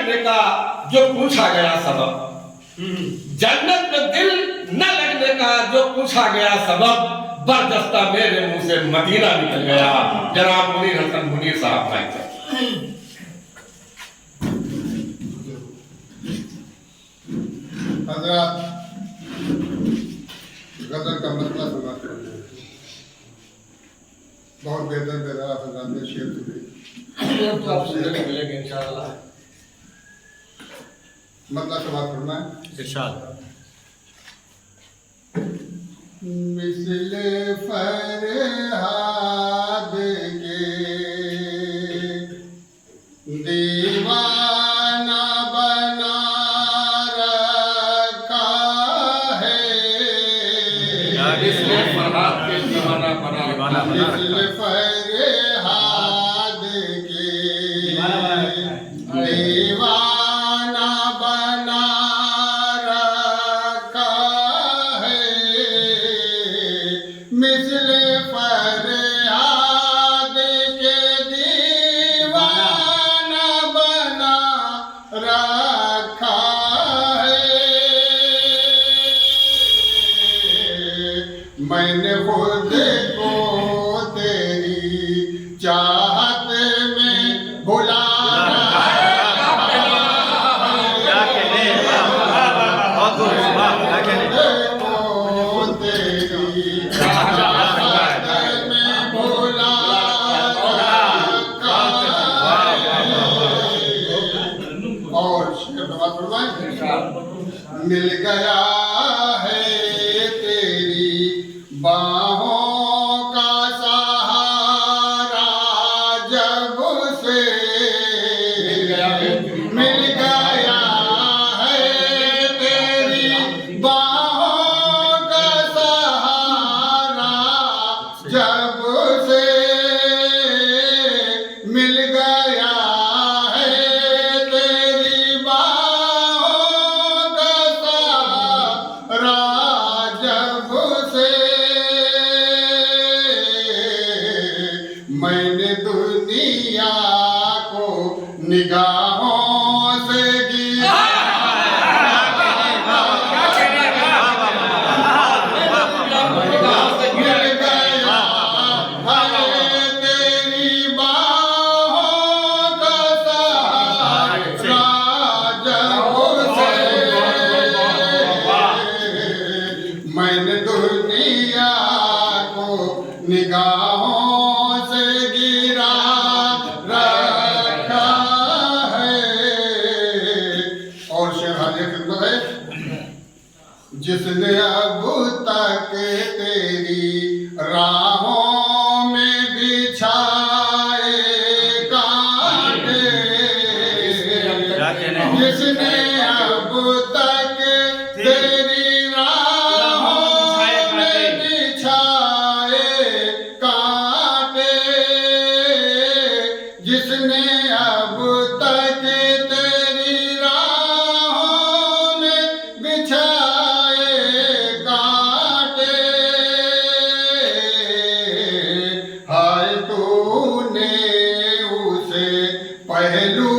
लगने का जो पूछा गया सबब, जन्नत में दिल न लगने का जो पूछा गया सबब, बरदस्ता मेरे मुंह से मदीना निकल गया। जनाब मुनीर हसन मुनीर साहब भाई हजरत गजल का मतलब सुना बहुत बेहतर दे रहा हजरत ने शेर सुने तो आप सुनने मिलेंगे इंशाअल्लाह। मतलब से बात करना है इरशाद। मिसले फरहाद के दीवाना बना रखा है, मिसले फरहाद के दीवाना बना दीवाना बना रखा है। मिसले फरहाद के दीवाना बना रखा है, मिसले फरहाद के दीवाना बना रखा है। मैंने खुद को तेरी चाहत में भुला क्या कहने, बहुत खूब, वाह, क्या कहने। मिल गया है तेरी बाहों का सहारा जब से, मिल गया है तेरी बाहों का सहारा जब से, मिल गया है तेरी बाहों का सहारा जब से। मैंने दुनिया को निगाहों से गिरा, मिल गया है तेरी बाहों का सहारा जब से। मैंने दुनिया को निगाहों से गिरा रखा है। और शेर हाजिर खिदमत है, जिसने अब तक तेरी राहों में बिछाए कांटे, क्या कहने। जिसने अब तक तेरी राहों में बिछाए कांटे, जिसने अब तक तेरी राहों में बिछाए कांटे, हाय तूने उसे पहलू